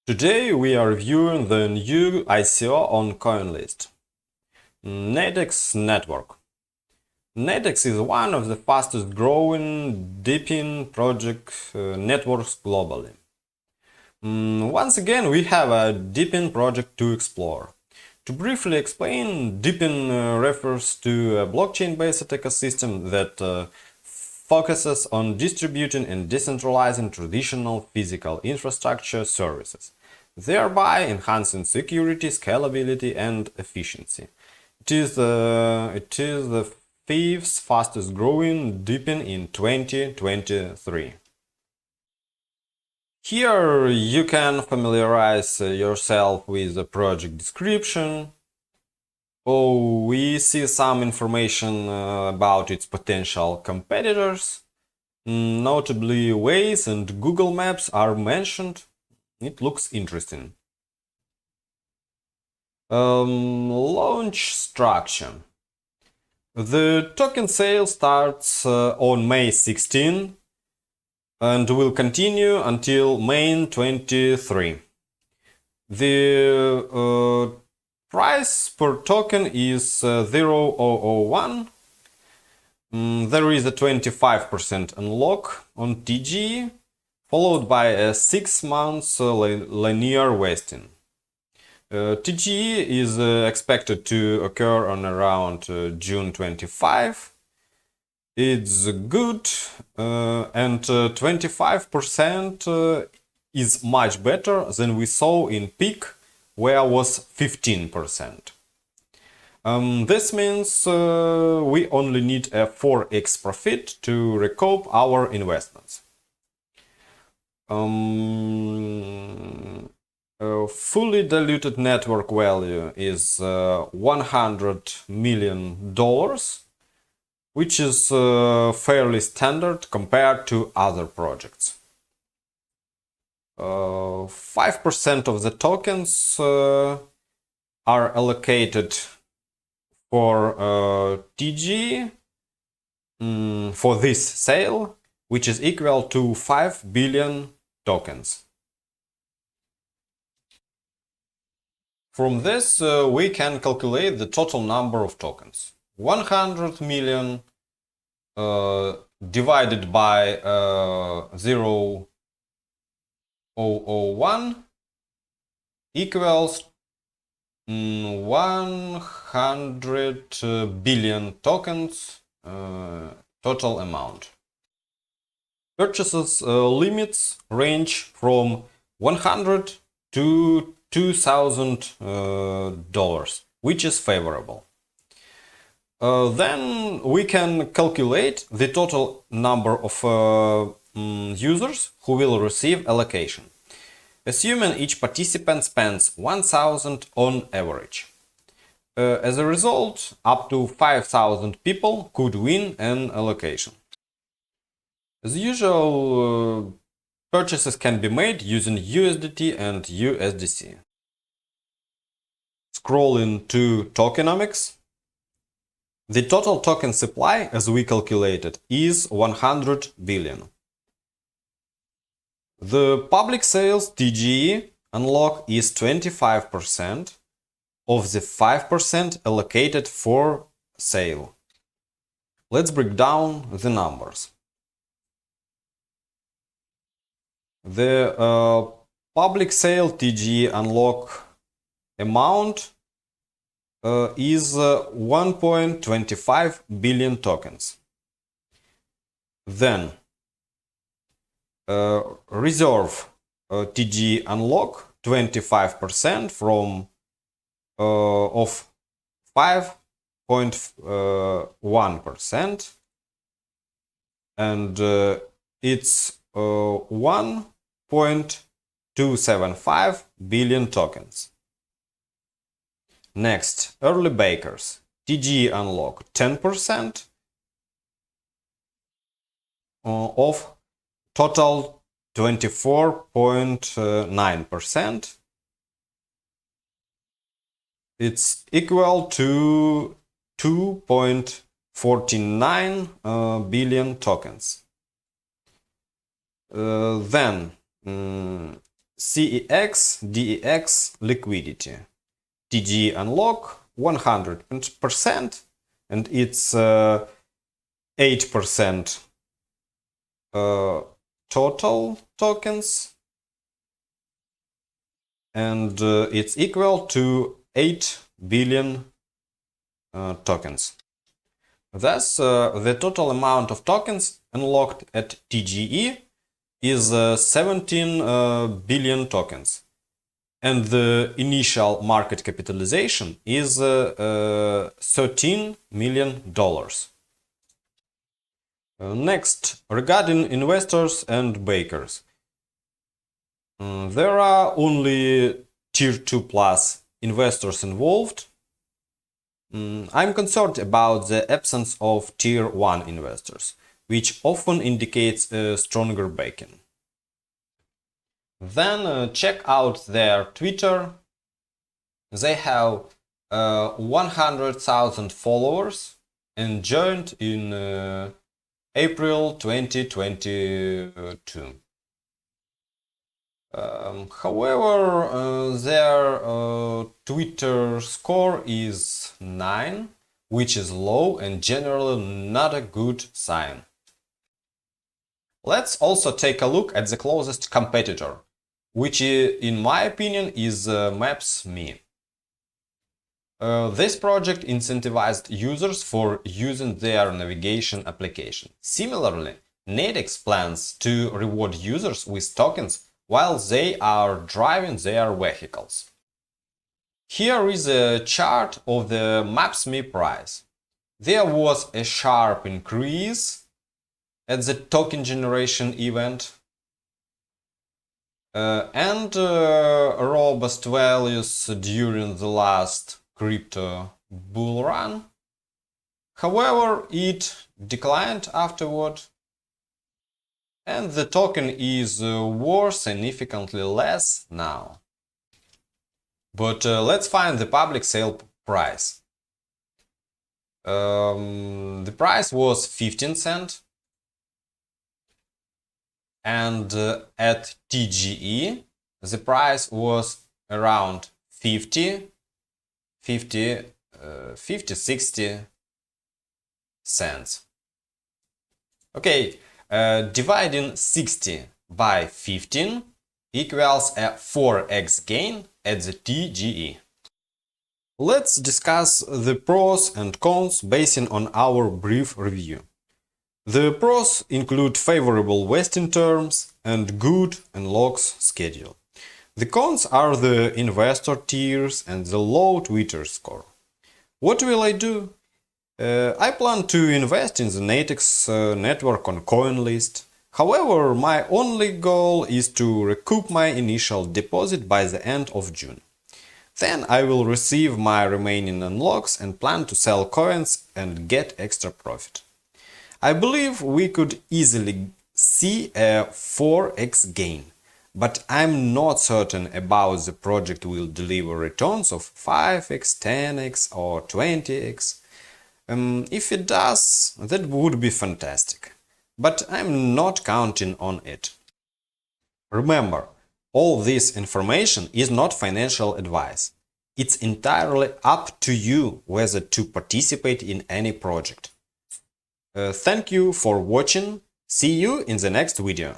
Today we are reviewing the new ICO on Coinlist, Natix Network. Natix is one of the fastest growing DePIN project networks globally. Once again, we have a DePIN project to explore. To briefly explain, DePIN refers to a blockchain-based ecosystem that focuses on distributing and decentralizing traditional physical infrastructure services, thereby enhancing security, scalability, and efficiency. It is the fifth fastest growing DePIN in 2023. Here you can familiarize yourself with the project description. We see some information about its potential competitors. Notably, Waze and Google Maps are mentioned. It looks interesting. Launch structure. The token sale starts on May 16 and will continue until May 23. The price per token is 0.001. There is a 25% unlock on TG, followed by a 6 months linear vesting. TG is expected to occur on around June 25. It's good, and 25% is much better than we saw in peak, where was 15%. This means we only need a 4x profit to recoup our investments. Fully diluted network value is $100 million, which is fairly standard compared to other projects. 5% of the tokens are allocated for TG for this sale, which is equal to 5 billion tokens. From this, we can calculate the total number of tokens. 100 million divided by 0.001 equals 100 billion tokens total amount. Purchases limits range from $100 to $2,000, which is favorable. Then we can calculate the total number of users who will receive allocation, assuming each participant spends 1,000 on average. As a result, up to 5,000 people could win an allocation. As usual, purchases can be made using USDT and USDC. Scrolling to Tokenomics. The total token supply, as we calculated, is 100 billion. The public sales TGE unlock is 25% of the 5% allocated for sale. Let's break down the numbers. The public sale TGE unlock amount is 1.25 billion tokens. Then reserve TG unlock 25% from of 5.1%, and it's 1.275 billion tokens. Next, early bakers. TG unlock 10% of total 24.9%. It's equal to 2.49 billion tokens. Then CEX, DEX liquidity. TGE unlock 100%, and it's 8% total tokens, and it's equal to 8 billion tokens. Thus, the total amount of tokens unlocked at TGE is 17 billion tokens, and the initial market capitalization is $13 million. Next, regarding investors and bakers. There are only Tier 2 plus investors involved. I'm concerned about the absence of Tier 1 investors, which often indicates a stronger backing. Then check out their Twitter. They have 100,000 followers and joined in April 2022. However, their Twitter score is 9, which is low and generally not a good sign. Let's also take a look at the closest competitor, which in my opinion is Maps.me. This project incentivized users for using their navigation application. Similarly, Natix plans to reward users with tokens while they are driving their vehicles. Here is a chart of the Maps.me price. There was a sharp increase at the token generation event and robust values during the last crypto bull run. However, it declined afterward, and the token is worth significantly less now. But let's find the public sale price. The price was 15 cents, and at TGE the price was around 50, 60 cents. Okay, dividing 60 by 15 equals a 4x gain at the TGE. Let's discuss the pros and cons based on our brief review. The pros include favorable vesting terms and good unlocks schedule. The cons are the investor tiers and the low Twitter score. What will I do? I plan to invest in the Natix network on Coinlist. However, my only goal is to recoup my initial deposit by the end of June. Then I will receive my remaining unlocks and plan to sell coins and get extra profit. I believe we could easily see a 4x gain, but I'm not certain about the project will deliver returns of 5x, 10x or 20x. If it does, that would be fantastic, but I'm not counting on it. Remember, all this information is not financial advice. It's entirely up to you whether to participate in any project. Thank you for watching. See you in the next video.